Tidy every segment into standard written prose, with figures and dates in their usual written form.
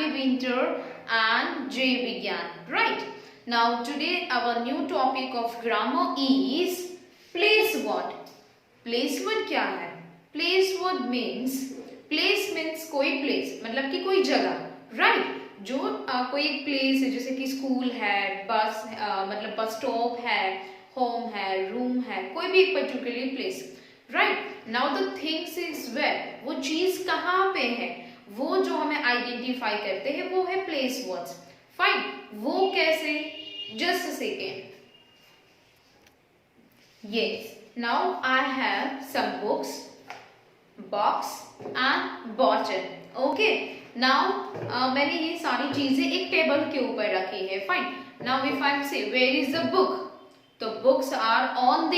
happy winter and Jai Vigyan. Right. Now today our new topic of grammar is place word. Place word क्या है? Place word means कोई place मतलब कि कोई जगह, right? जो कोई एक प्लेस है जैसे कि स्कूल है, बस मतलब बस स्टॉप है, होम है, रूम है, कोई भी एक particular place, right? Now the things is where, वो चीज कहाँ पे है, वो जो हमें आइडेंटिफाई करते हैं वो है प्लेस वर्ड्स. फाइन. वो कैसे? Just a second. Yes, now I have some books, box and bottle. Okay, now मैंने ये सारी चीजें एक टेबल के ऊपर रखी है. Fine. Now if I say where is the book, तो books are on the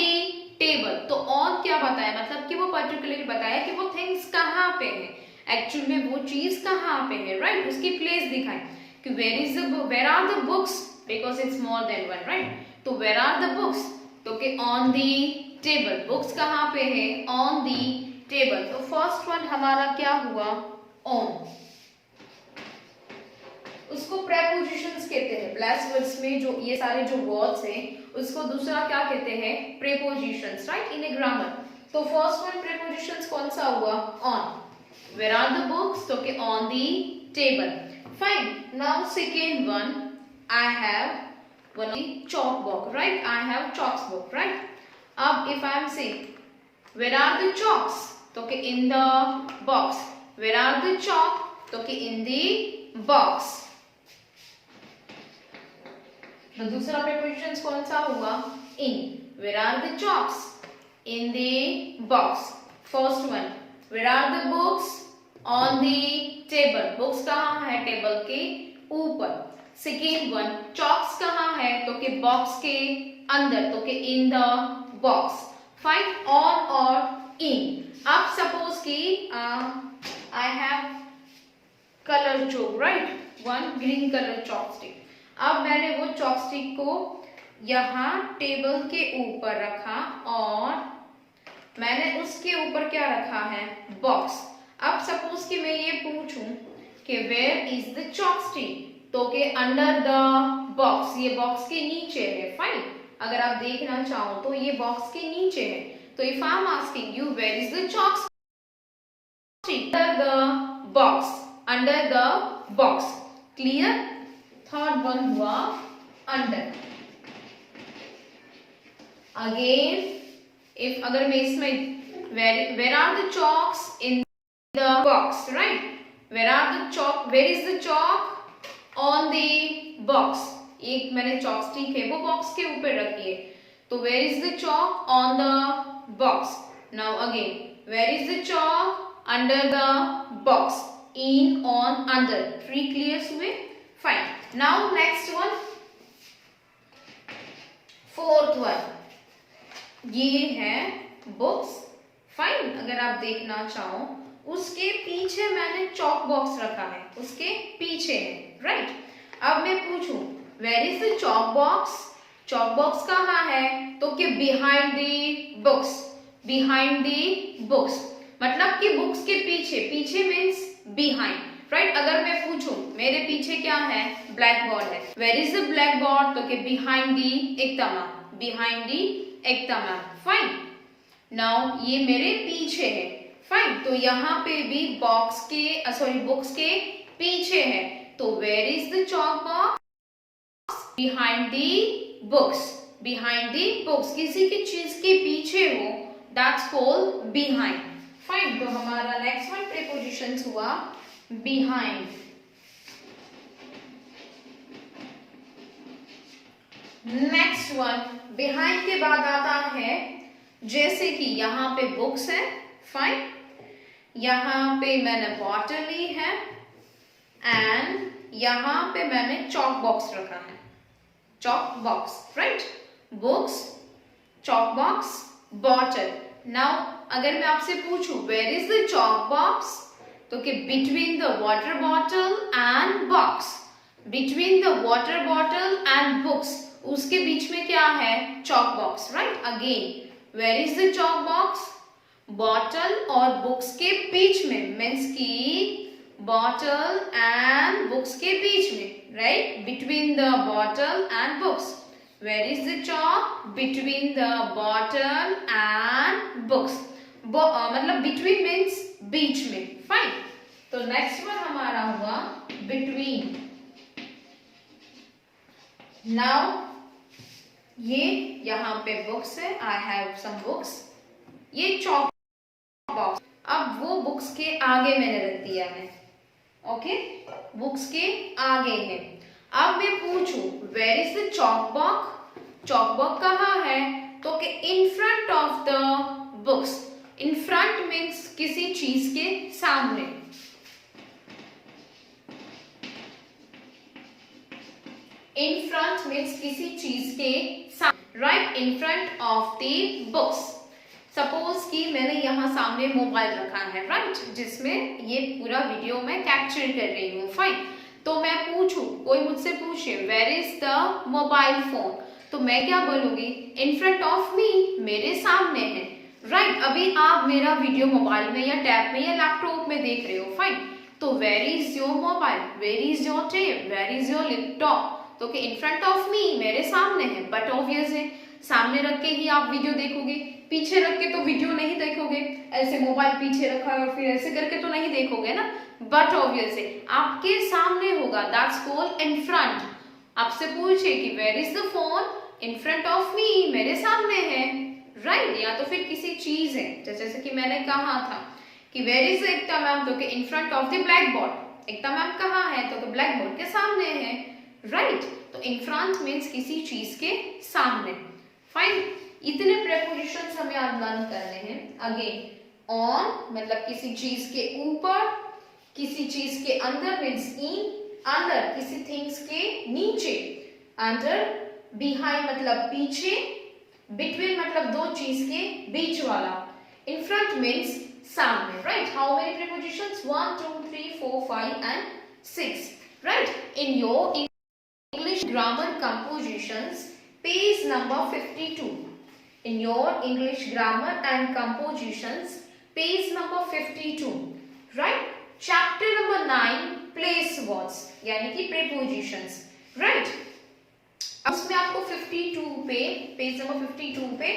table. तो ऑन क्या बताया, मतलब कि वो पर्टिकुलरली बताया कि वो थिंग्स कहाँ पे है, एक्चुअल में वो चीज कहाँ पे है, राइट? उसकी प्लेस दिखाए कि where is the book, where are the books, because it's more than one, right? तो वेयर आर द बुक्स, तो कि ऑन द टेबल. बुक्स कहाँ पे है? On the table. तो फर्स्ट वन हमारा क्या हुआ? ऑन. उसको प्रेपोजिशंस कहते हैं. प्लस वर्ड्स में जो ये सारे जो वर्ड्स हैं उसको दूसरा क्या कहते हैं? Prepositions, right? In a grammar. तो फर्स्ट वन प्रेपोजिशंस कौन सा हुआ? On. Where are the books, तो कि on the table. Fine. Now second one, I have one chalk box, right? I have chalk box, right? अब if I am saying where are the chalks, तो कि in the box. Where are the chalk, तो कि in the box. तो दूसरा preposition कौन सा हुआ? in. Where are the chalks? In the box. First one, where are the books? On the table. books कहाँ है? टेबल के ऊपर. सेकेंड वन, chalks कहाँ है? तो कि बॉक्स के अंदर, तो कि in the box. Fine. on और in. अब सपोज कि I have color chalk, right? one green color chalkstick. अब मैंने वो चॉपस्टिक को यहाँ टेबल के ऊपर रखा और मैंने उसके ऊपर क्या रखा है? बॉक्स. अब सपोज कि मैं ये पूछूं कि वेयर इज द चॉपस्टिक, तो के अंडर द बॉक्स. ये बॉक्स के नीचे है. फाइन. अगर आप देखना चाहो तो ये बॉक्स के नीचे है. तो if I am asking you where is the chopstick, under the box. Under the box. Clear? Third one हुआ अंडर. अगेन इफ अगर मैं इसमें where are the chalks in the box, right? Where are the chalk, where is the chalk on the box. एक मैंने chopstick है वो box के ऊपर रखी है, तो where is the chalk on the box. Now again where is the chalk under the box. In, on, under. Three clear हुए. Fine. Now next one, fourth one, ये है बुक्स. फाइन. अगर आप देखना चाहो उसके पीछे मैंने चॉक बॉक्स रखा है, उसके पीछे है, राइट? अब मैं पूछूं where is the chalk box, chalk box कहाँ है? तो कि behind the books. Behind the books मतलब कि बुक्स के पीछे. पीछे मीन्स बिहाइंड, राइट? अगर मैं पूछूं मेरे पीछे क्या है? ब्लैक बोर्ड है. Where is the blackboard, तो कि behind the Ekta ma'am. Behind the Ekta ma'am. Fine. Now ये मेरे पीछे है. फाइन. तो यहाँ पे भी बॉक्स के सॉरी बुक्स के पीछे है. तो where is the chalk box? Behind the books. Behind the books. किसी की चीज के पीछे हो, दैट्स कॉल्ड बिहाइंड. फाइन. तो हमारा नेक्स्ट वन प्रीपोजिशन हुआ behind. नेक्स्ट वन, behind के बाद आता है जैसे कि यहाँ पे बुक्स है. फाइन. यहाँ पे मैंने बॉटल ली है एंड यहाँ पे मैंने चॉक बॉक्स रखा है. Chalk box, right? Books, chalk box, bottle. Now अगर मैं आपसे पूछूं where is the chalk box, तो कि between the water bottle and box. Between the water bottle and books, उसके बीच में क्या है? Chalk box, right? Again where is the chalk box? Bottle और बुक्स के बीच में, मीन्स की बॉटल एंड बुक्स के बीच में, right, between the bottle and books. Where is the chalk? Between the bottle and books. मतलब बिटवीन मीन्स बीच में. फाइन. तो नेक्स्ट वन हमारा हुआ बिटवीन. नाउ ये यहाँ पे बुक्स है. I have some books. ये चॉक बॉक्स. अब वो बुक्स के आगे मैंने रख दिया है. ओके, बुक्स के आगे है. अब मैं पूछूं where is the chalk box? Chalk box कहाँ है? तो कि in front of the books. In front means किसी चीज के सामने. इन फ्रंट मीन्स किसी चीज के सामने. Right, in front of the books. Suppose कि मैंने यहाँ सामने मोबाइल रखा है, राइट, जिसमें ये पूरा वीडियो मैं कैप्चर कर रही हूँ. फाइन. तो मैं पूछूं, कोई मुझसे पूछे where is the mobile phone, तो मैं क्या बोलूंगी? इन फ्रंट ऑफ मी, मेरे सामने है. राइट. अभी आप मेरा वीडियो मोबाइल में या टैब में या लैपटॉप में देख रहे हो. फाइन. तो where is your mobile, where is your tab, where is your laptop? तो कि इन फ्रंट ऑफ मी, मेरे सामने है. बट ऑब्वियस है, सामने रख के ही आप वीडियो देखोगे. पीछे रख के तो वीडियो नहीं देखोगे. ऐसे मोबाइल पीछे रखा है और फिर ऐसे करके तो नहीं देखोगे ना. बट ऑब्वियस है, आपके सामने होगा. That's called in front. आपसे पूछे कि where is the phone, in front of me, मेरे सामने है. राइट. या तो फिर किसी चीज है, जैसे कि मैंने कहा था कि वेयर इज एकता मैम, तो कि in front of the black board. Ekta ma'am कहाँ है? तो ब्लैक बोर्ड के सामने है. राइट. तो इन फ्रंट मीन्स किसी चीज के सामने. फाइन. इतने प्रेपोजिशंस हमें आज लर्न करने हैं. अगेन, ऑन मतलब किसी चीज के ऊपर, किसी चीज के अंदर मीन्स इन, अंदर किसी थिंग्स के नीचे, अंडर, बिहाइंड मतलब पीछे, बिटवीन मतलब दो चीज के बीच वाला, इन फ्रंट मीन्स सामने. Right. How many prepositions? 1 2 3 4 5 and 6. Right. In your English grammar compositions, page number 52. In your English grammar and compositions, page number 52. Right? Chapter number 9, place words, यानी कि prepositions. Right? अब उसमें आपको 52 पे, पेज नंबर 52 पे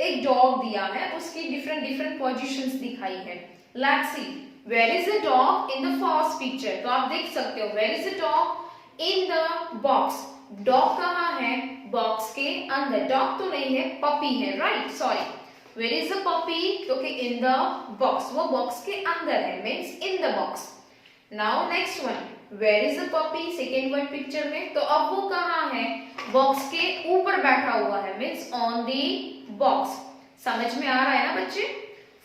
एक dog दिया है. उसकी डिफरेंट पोजीशंस दिखाई है. Let's see. Where is the dog in the first picture? तो आप देख सकते हो. Where is the dog in the box? Dog कहाँ है? बॉक्स के अंदर. डॉग तो नहीं है, पपी है. Right. Sorry. Where is the puppy? तो कि इन द बॉक्स. वो बॉक्स के अंदर है, means in the box. Now next one. Where is the puppy? Second one picture में. तो अब वो कहाँ है? बॉक्स के ऊपर बैठा हुआ है, मीन्स ऑन द बॉक्स. समझ में आ रहा है ना बच्चे?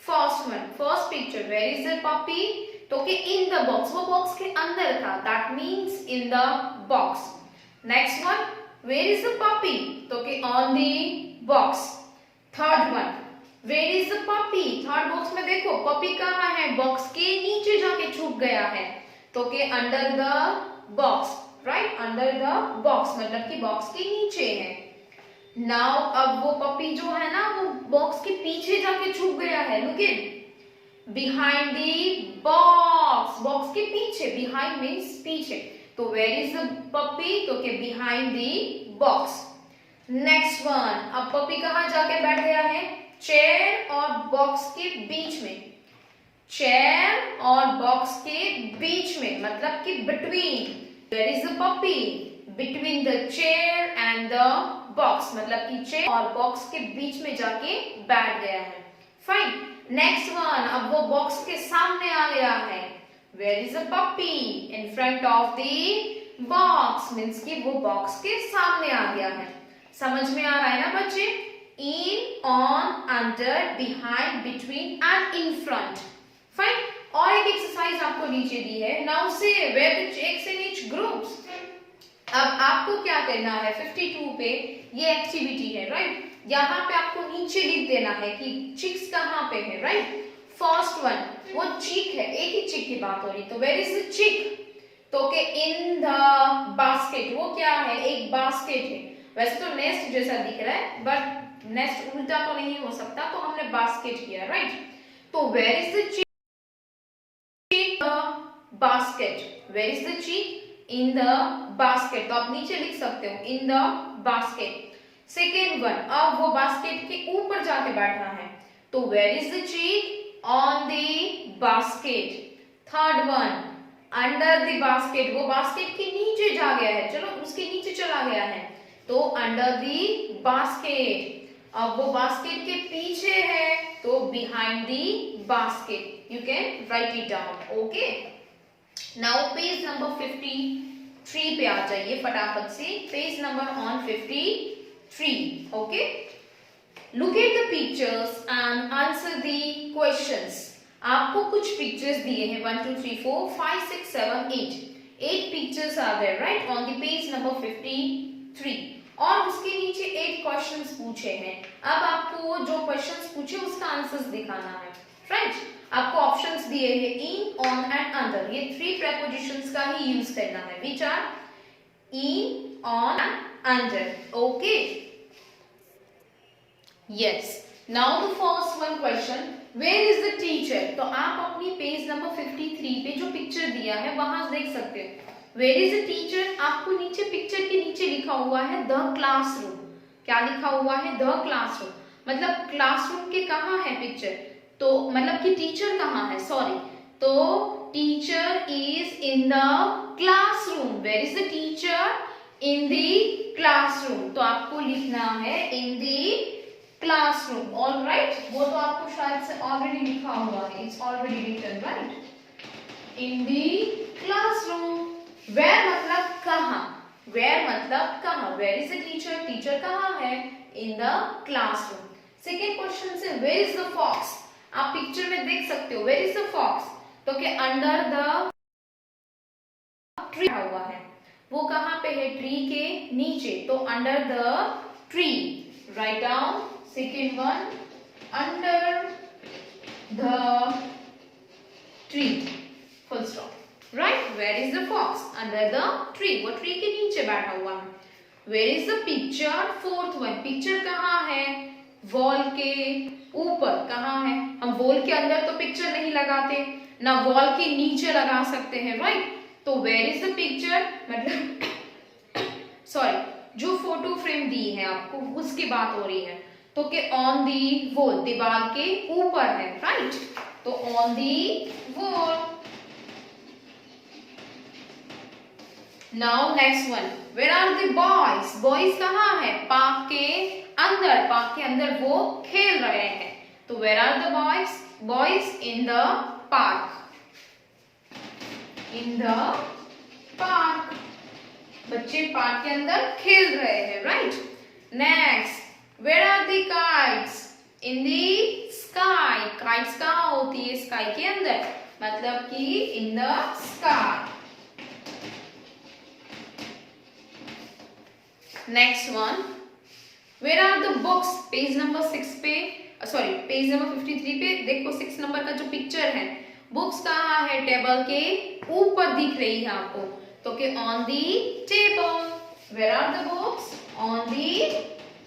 First one, first picture. Where is the puppy? तो कि इन द बॉक्स. वो बॉक्स के अंदर था. That means in the box. Next one. Where is the puppy? तो कि on the box. Third one. Where is the puppy? Third box में देखो, पपी कहाँ है? बॉक्स के नीचे जाके छुप गया है. तो कि under the box. Right? Under the box मतलब कि बॉक्स के नीचे है. Now अब वो पपी जो है ना, वो बॉक्स के पीछे जाके छुप गया है. Look it. Behind the box. Box के पीछे. Behind means पीछे. तो वेयर इज द पपी? तो के behind the box. Next one. अब पपी कहाँ जाके बैठ गया है? चेयर और बॉक्स के बीच में. चेयर और बॉक्स के बीच में मतलब कि between. Where is the puppy? Between the chair and the box मतलब कि चेयर और बॉक्स के बीच में जाके बैठ गया है. फाइन. Next one. अब वो बॉक्स के सामने आ गया है. Where is the puppy? In front of the box means कि वो बॉक्स के सामने आ गया है. समझ में आ रहा है ना बच्चे? In, on, under, behind, between and in front. Fine. और एक एक्सरसाइज आपको नीचे दी है. Now say where the chicks in each groups. अब आपको क्या करना है? 52 पे ये एक्टिविटी है. राइट. यहाँ पे आपको नीचे लिख देना है कि चिक्स कहाँ पे है. राइट. First one. वो चिक है. एक ही चिक की बात हो रही. तो वेयर इज द चिक? तो के इन द बास्केट. वो क्या है? एक बास्केट है. वैसे तो नेस्ट जैसा दिख रहा है, बट नेस्ट उल्टा तो नहीं हो सकता, तो हमने बास्केट किया. राइट. तो where is the chick? Basket. Where is the chick? In the basket. तो आप नीचे लिख सकते हो in the basket. Second one, अब वो बास्केट के ऊपर जाके बैठा है, तो where is the chick? On the basket. Third one, under the basket, वो बास्केट के नीचे जा गया है, चलो उसके नीचे चला गया है, तो अंडर द बास्केट। अब वो बास्केट के पीछे है, तो behind the basket. You can write it down. Okay, now page number 53 पे आ जाइए फटाफट से। Page number on 53। Okay, look at the pictures and answer the questions. आपको कुछ पिक्चर्स दिए हैं 1 2 3 4 5 6 7 8 pictures are there right on the page number 53, और उसके नीचे 8 क्वेश्चंस पूछे हैं। अब आपको जो क्वेश्चंस पूछे उसका आंसर्स दिखाना है राइट। आपको ऑप्शंस दिए हैं इन, ऑन एंड अंडर, ये 3 प्रीपोजिशंस का ही यूज करना है, which are in, on and under. Okay, yes. Now the first one question, where is the teacher? तो आप अपनी पेज नंबर 53 पे जो पिक्चर दिया है वहां देख सकते हो। Where is the teacher? आपको नीचे पिक्चर के नीचे लिखा हुआ है द क्लासरूम। क्या लिखा हुआ है? The classroom. मतलब क्लासरूम के कहाँ है पिक्चर? तो मतलब कि टीचर कहाँ है, सॉरी, तो teacher is in the classroom. Where is the teacher? In the classroom. तो आपको लिखना है in the classroom. All right, वो तो आपको शायद से ऑलरेडी लिखा हुआ है, it's already written right, in the classroom. Where मतलब कहाँ, वेयर मतलब कहाँ, where is the teacher? Teacher कहाँ है? In the classroom. Second question से वेयर इज द फॉक्स? आप पिक्चर में देख सकते हो वेयर इज द फॉक्स, तो क्या अंडर द ट्री हुआ है, वो कहाँ पे है? ट्री के नीचे, तो under the tree. Write down second one, under the tree, full stop. Right, where is the fox? Under the tree, वो ट्री के नीचे बैठा हुआ है। Where is the picture? Fourth one, picture कहाँ है? वॉल के ऊपर। कहाँ है? हम वॉल के अंदर तो पिक्चर नहीं लगाते, ना वॉल के नीचे लगा सकते हैं राइट। तो वेयर इज द पिक्चर मतलब सॉरी, जो फोटो फ्रेम दी है आपको उसकी बात हो रही है, तो कि ऑन दी वॉल, दीवार के ऊपर है राइट, तो on the wall. Now next one, where are the boys? Boys कहाँ है? पार्क के अंदर, पार्क के अंदर वो खेल रहे हैं, तो where are the boys? Boys in the park, in the park, बच्चे पार्क के अंदर खेल रहे हैं right. Next, where are the kites? In the sky. Kites कहाँ होती है? स्काई के अंदर, मतलब कि in the sky. Next one, where are the books? Page number 6 पे, सॉरी पेज नंबर 53 पे देखो 6 नंबर का जो पिक्चर है, बुक्स कहाँ है? टेबल के ऊपर दिख रही है आपको, तो कि on the table. Where are the books? On the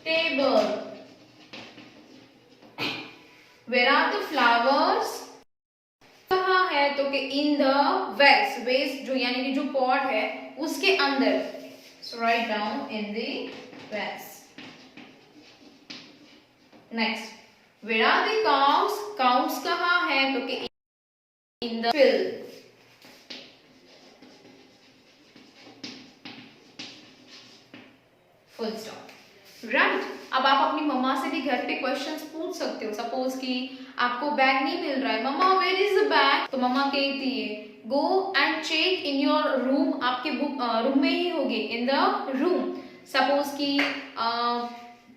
table. Where are the flowers? कहाँ है? तो कि इन द वेस, वेस जो यानी कि जो पॉट है उसके अंदर, so write down in the vase. Next, where are the cows? Cows कहाँ है? तो कि in the field. Full stop right. अब आप अपनी मम्मा से भी घर पे क्वेश्चंस पूछ सकते हो। सपोज कि आपको बैग नहीं मिल रहा है, mama where is the bag? तो मम्मा कहती है go and check in your room, आपके बुक रूम में ही होगी, इन द रूम। सपोज कि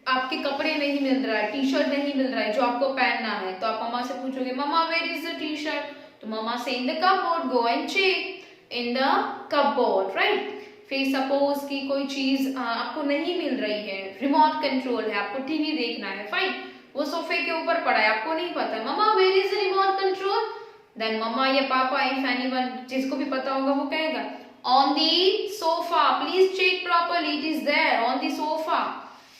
आपके कपड़े नहीं मिल रहा है, टी शर्ट नहीं मिल रहा है जो आपको पहनना है, तो आप मम्मा से पूछोगे mumma where is the T shirt? तो मम्मा से in the cupboard, go and check in the cupboard right. फिर सपोज कि कोई चीज आपको नहीं मिल रही है, रिमोट कंट्रोल है, आपको टीवी देखना है फाइन, वो सोफे के ऊपर पड़ा है, आपको नहीं पता, mumma where is the remote control? Then mumma या पापा इफ एनीवन, जिसको भी पता होगा वो कहेगा on the sofa, please check properly, it is there on the sofa.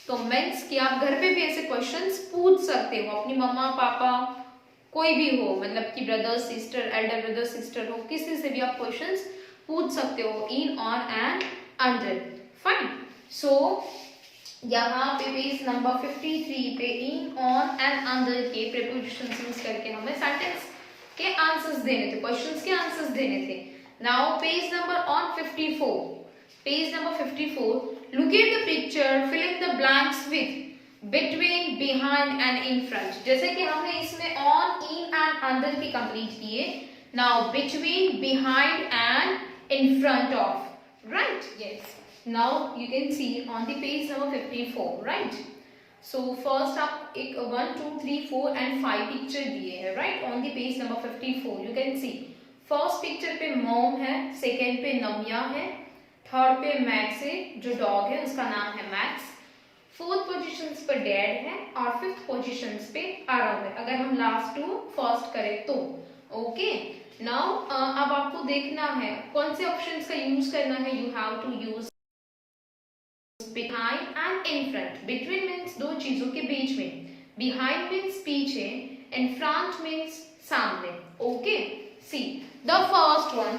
तो मीन्स कि आप घर पे भी ऐसे क्वेश्चंस पूछ सकते हो अपनी मम्मा पापा कोई भी हो, मतलब कि brother sister, Elder brother sister हो, किसी से भी आप क्वेश्चंस पूछ सकते हो इन, on and under. Fine. So यहाँ पे पेज नंबर 53 पे इन, ऑन एंड अंडर के प्रीपोजिशंस यूज करके हमें सेंटेंस के आंसर्स देने थे, क्वेश्चंस के आंसर्स देने थे। Now page number on 54, page number 54, look at the picture, fill in the blanks with between, behind and in front। जैसे कि हमने इसमें on, in and under की कंप्लीट किए। Now between, behind and in front of, right? Yes. Now you can see on the page number 54, right? So first आप एक 1, 2, 3, 4 and 5 picture दिए हैं, right? On the page number 54 you can see first picture पे mom है, second पे नमिया है, third पे max है, जो डॉग है उसका नाम है मैक्स, फोर्थ पोजीशंस पर डैड है और फिफ्थ पोजीशंस पे आरव है, अगर हम लास्ट टू फर्स्ट करें तो। ओके, नाउ अब आपको देखना है कौन से ऑप्शंस का यूज करना है। You have to use behind and in front. Between means दो चीजों के बीच में, बिहाइंड मीन्स पीछे, इन फ्रंट मीन्स सामने। Okay, see the first one,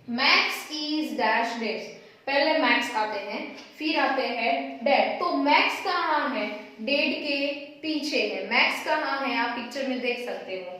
Max is dash dead. पहले मैक्स आते हैं, फिर आते हैं डेड। तो मैक्स कहाँ है? डेड के पीछे है। मैक्स कहाँ है? आप पिक्चर में देख सकते हो,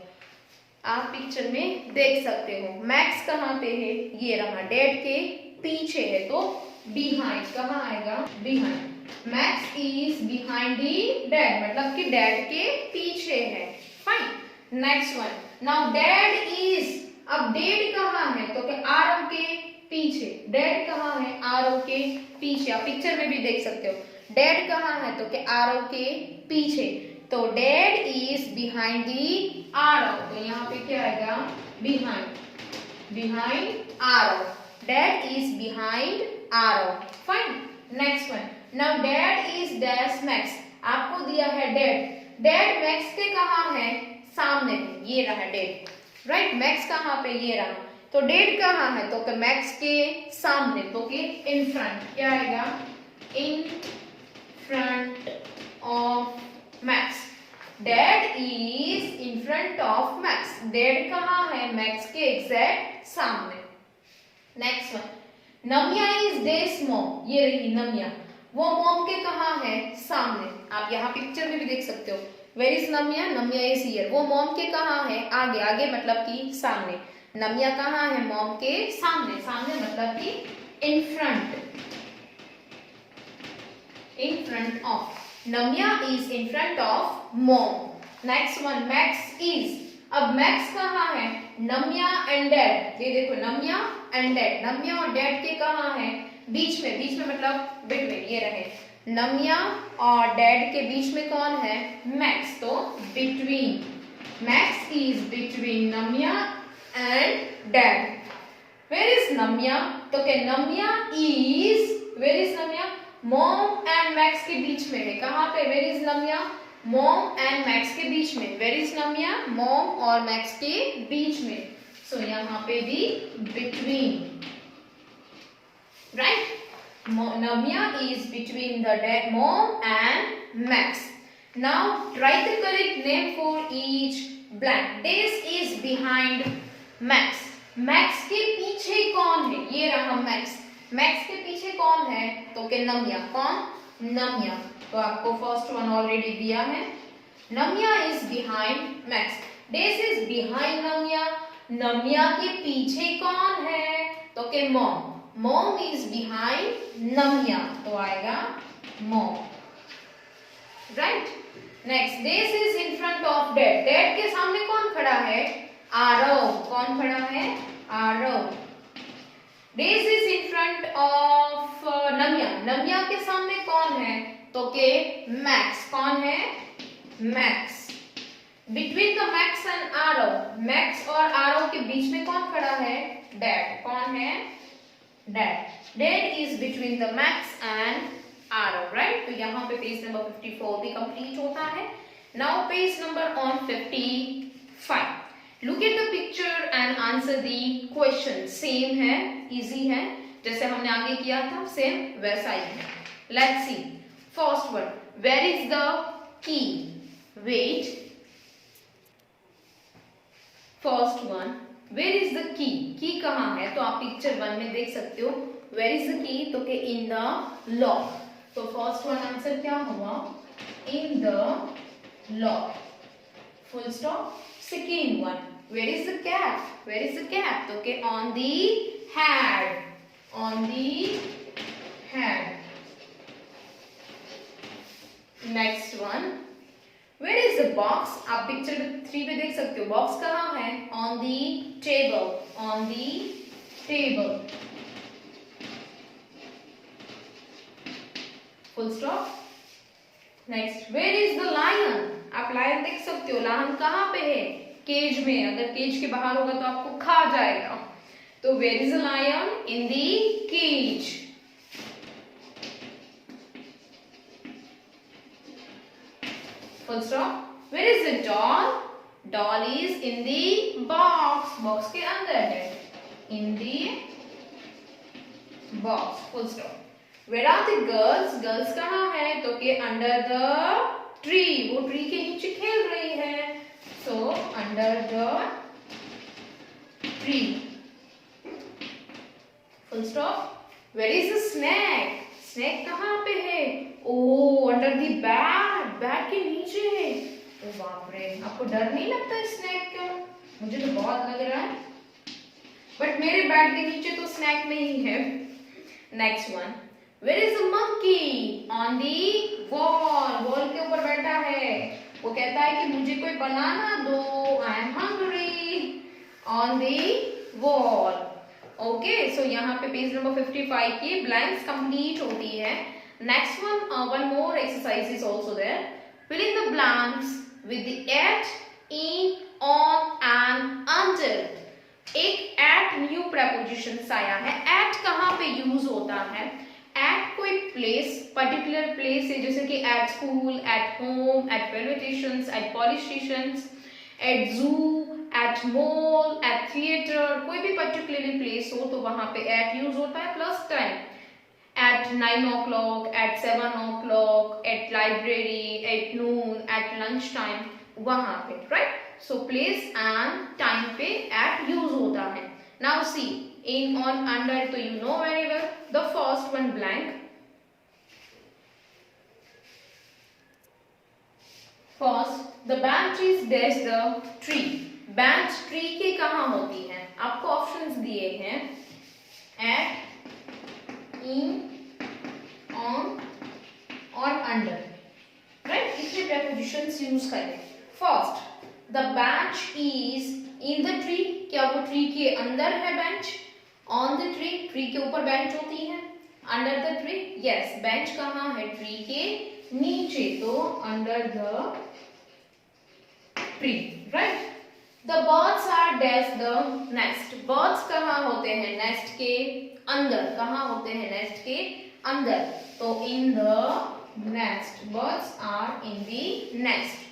आप पिक्चर में देख सकते हो मैक्स कहाँ पे है, ये रहा, डेड के पीछे है, तो बिहाइंड कहाँ आएगा? Behind. Max is behind the dead, मतलब कि डेड के पीछे है। Fine. Next one, now dead is, अब डेड कहाँ है? तो क्या आरव के पीछे। डेड कहाँ है? आरव के पीछे। आप पिक्चर में भी देख सकते हो डेड कहाँ है, तो क्या आरव के पीछे। तो dead is behind the Aarav, तो यहाँ पे क्या आएगा? Behind, behind Aarav. Dead is behind Aarav. Fine. Next one, now dead is dash max. आपको दिया है डेड, डेड मैक्स के कहाँ है? सामने है, ये रहा डेड, राइट। मैक्स कहाँ पे? ये रहा। तो डेड कहाँ है? तो मैक्स के सामने, तो के इन फ्रंट, क्या आएगा? In front of Max. Dad is in front of Max. Dad कहाँ है? मैक्स के एग्जैक्ट सामने। Next one, Namiya is this mom. ये रही नमिया, वो मॉम के कहाँ है? सामने। आप यहाँ पिक्चर में भी देख सकते हो, where is Namiya? Namiya is here. वो मॉम के कहाँ है? आगे, आगे मतलब कि सामने। नमिया कहाँ है? मॉम के सामने, सामने मतलब कि in front, in front of. Namiya is in front of mom. Next one, Max is, अब मैक्स कहाँ है? Namiya and dad. ये देखो, नमिया एंड डैड, नमिया और डैड के कहाँ है? बीच में, बीच में मतलब बिटवीन, ये रहे। नमिया और डैड के बीच में कौन है? मैक्स, तो बिटवीन। Max is between Namiya and dad. Where is Namiya? तो क्या Namiya is, where is Namiya? Mom and Max के बीच में है। कहाँ पे? Where is Namiya? Mom and Max के बीच में। Where is Namiya? मॉम और मैक्स के बीच में। सो यहाँ पे भी between, right. Namiya is between the mom and Max. Now write the correct name for each blank. This is behind Max. Max के पीछे कौन है? ये रहा Max. Max के पीछे कौन है? तो के नमिया। कौन? नमिया। तो आपको फर्स्ट वन ऑलरेडी दिया है। नमिया is behind Max. This is behind नमिया। Namiya के पीछे कौन है? तो के mom. Mom is behind Namiya, तो आएगा mom, right. Next, this is in front of dad. Dad के सामने कौन खड़ा है? आरव। कौन खड़ा है? Aarav. This is in front of Namiya. Namiya के सामने कौन है? तो के मैक्स। कौन है? Max. Between the Max and Aarav, Max और आरव के बीच में कौन खड़ा है? डैड। कौन है? Dad. Dad is between the Max and Arav, right? तो यहाँ पे पेज नंबर 54 भी कंप्लीट होता है। Now page number on 55. Look at the picture and answer the question. Same है, easy है, जैसे हमने आगे किया था, same वैसा ही है। Let's see. First one. Where is the key? Wait. First one, where is the key, key कहाँ है? तो आप पिक्चर 1 में देख सकते हो, वेयर इज द की, तो के इन द लॉक। तो फर्स्ट वन आंसर क्या हुआ? In the lock, full stop. Second one, where is the cap, where is the cap, तो के on the head, on the head. Next one, where is the box, आप picture 3 पे देख सकते हो, box कहाँ है? On the table, on the table, full stop. Next, where is the lion, आप लायन देख सकते हो, लायन कहाँ पे है? केज में, अगर केज के बाहर होगा तो आपको खा जाएगा, तो where is the lion? In the cage. Full stop. Where is the doll? Doll is in the box. Box के अंदर है. In the box. Full stop. Where are the girls? Girls कहाँ है? तो के under the tree. वो tree के नीचे खेल रही है. So under the tree. Full stop. Where is the snake? Snake कहाँ पे है? Oh, under the bed. Bed के नीचे है. ओ बाप रे, आपको डर नहीं लगता स्नैक का? मुझे तो बहुत लग रहा है, बट मेरे बेड के नीचे तो स्नैक नहीं है। Next one, where is the monkey? On the wall, wall के ऊपर बैठा है। वो कहता है कि मुझे कोई बनाना दो, I am hungry. On the wall. Okay, so यहाँ पे पेज नंबर 55 की ब्लैंक्स कंप्लीट होती है। Next one more exercise is also there. Fill in the blanks with the at, in, on and until। एक at new prepositions आया है। at कहाँ पे यूज होता है? at कोई प्लेस, पर्टिकुलर प्लेस है, जैसे कि at school, at home, at railway stations, at police stations, at zoo, at mall, at theater, कोई भी पर्टिकुलर प्लेस हो तो वहां पे at यूज होता है। Plus time, at 9 o'clock, at 7 o'clock, at library, at noon, at lunch time, वहां पे, right? So place and time पे at use होता है। Now see, in, on, under, तो you know very well. The first one blank. First, the bench is dash the tree. Bench tree के कहाँ होती है? आपको ऑप्शंस दिए हैं, at, in, on और under, right? इसलिए prepositions यूज करें। First, the bench is in the tree, क्या वो ट्री के अंदर है bench? On the tree, tree के ऊपर बेंच होती है। Under the tree, yes, bench कहाँ है? ट्री के नीचे, तो under the tree, right? The birds are dash the nest. Birds कहाँ होते हैं? नेस्ट के अंदर। कहाँ होते हैं? नेस्ट के अंदर, तो in the nest. Birds are in the nest.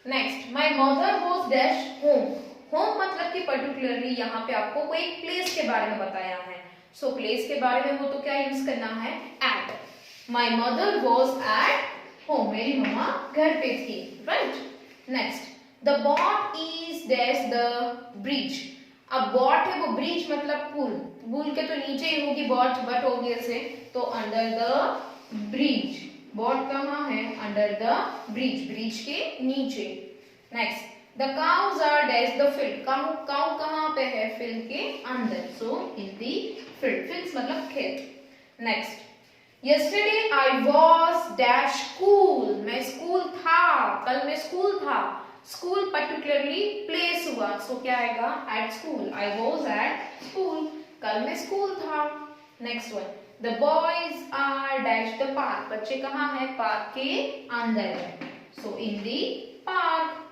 Next, my mother was dash home. Home मतलब कि पर्टिकुलरली यहाँ पे आपको कोई एक प्लेस के बारे में बताया है। So प्लेस के बारे में हो तो क्या यूज करना है? At. My mother was at home. मेरी मम्मा घर पे थी, right? Next, the boat is dash the bridge. अब बॉट है वो ब्रिज मतलब पुल, पुल के तो नीचे ही होगी बॉट, बट ऑब्वियसली तो अंडर द ब्रिज। बॉट कहाँ है? अंडर द ब्रिज, ब्रिज के नीचे। Next, the cows are dash the field. Cow कहाँ पे है? फील्ड के अंदर, सो इन दी फील्ड। फील्ड मतलब खेत। Next, yesterday I was dash school. मैं स्कूल था, कल मैं स्कूल था। स्कूल पर्टिकुलरली प्लेस हुआ, सो क्या आएगा? At school. I was at school, कल मैं स्कूल था। Next one, the boys are dash the park. बच्चे कहाँ है? पार्क के अंदर है, so in the park.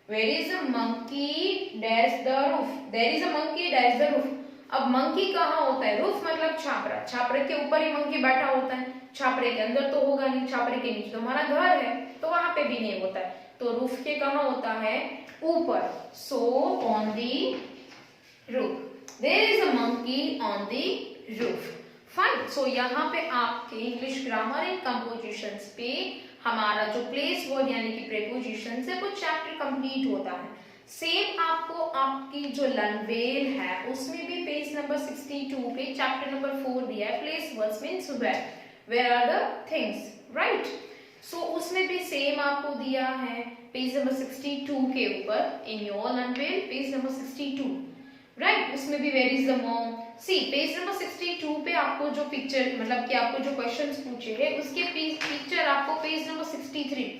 Where is a monkey dash the roof. There is a monkey dash the roof. अब मंकी कहाँ होता है? रूफ मतलब छापरा, छापरे के ऊपर ही मंकी बैठा होता है। छापरे के अंदर तो होगा नहीं, छापरे के नीचे तो हमारा घर है, तो वहां पे भी नहीं होता है। तो रूफ के कहाँ होता है? ऊपर, so on the roof. There is a monkey on the roof. Fine. So यहाँ पे आपके इंग्लिश ग्रामर एंड कंपोजिशंस पे हमारा जो प्लेस वर्ड यानी कि प्रेपोजिशंस है वो चैप्टर कंप्लीट होता है। सेम आपको आपकी जो लर्नवेल है उसमें भी पेज नंबर 62 पे चैप्टर नंबर 4 दिया है, place words means where are the things, right. So उसमें भी सेम आपको दिया है पेज नंबर 62 के ऊपर in your Learnwell page number 62, right. उसमें भी where is the mom. See page number 62 पे आपको जो पिक्चर मतलब कि आपको जो क्वेश्चंस पूछे हैं उसके पिक्चर आपको पेज नंबर 63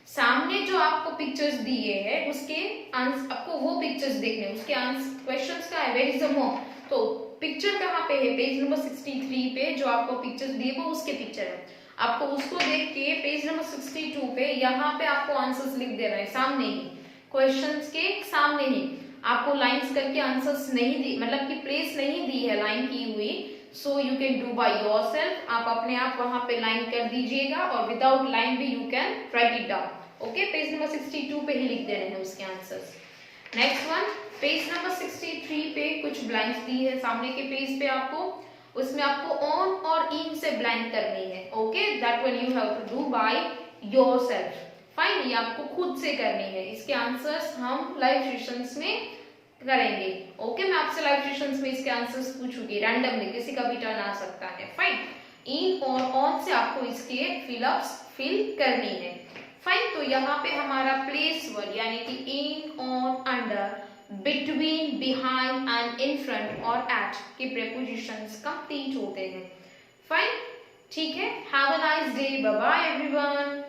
सामने जो आपको पिक्चर्स दिए हैं उसके आंसर आपको वो पिक्चर्स देखने, उसके आंसर क्वेश्चंस का है वेयर इज द मॉम। तो पिक्चर कहाँ पे है, पेज नंबर 63 पे जो आपको पिक्चर्स दिए वो उसके पिक्चर है, आपको उसको देख के पेज नंबर 62 पे यहाँ पे आपको आंसर्स लिख देना है सामने ही, क्वेश्चंस के सामने ही। आपको लाइंस करके आंसर्स नहीं दी मतलब कि प्लेस नहीं दी है लाइन की हुई, so you can do by yourself, आप अपने आप वहां पे लाइन कर दीजिएगा और विदाउट लाइन भी you can write it down. Okay, page number 62 पे ही लिख देने हैं उसके answers. Next one, page number 63 पे कुछ ब्लैंक्स दी है सामने के पेज पे आपको, उसमें आपको ऑन और इन से ब्लैंक करनी है। Okay, that one you have to do by yourself. Fine, ये आपको खुद से करनी है, इसके आंसर्स हम लाइव सेशंस में करेंगे। ओके, मैं आपसे लाइव सेशंस में इसके आंसर्स पूछूंगी रैंडमली, किसी का भी टर्न आ सकता है। फाइन, इन और ऑन से आपको इसके फिलअप्स फिल करनी है। फाइन, तो यहाँ पे हमारा प्लेस वर्ड यानी कि in, on, under, between, behind and in front और एट के प्रेपोजिशंस कंप्लीट होते हैं। फाइन, ठीक है। Have a nice day, bye bye everyone.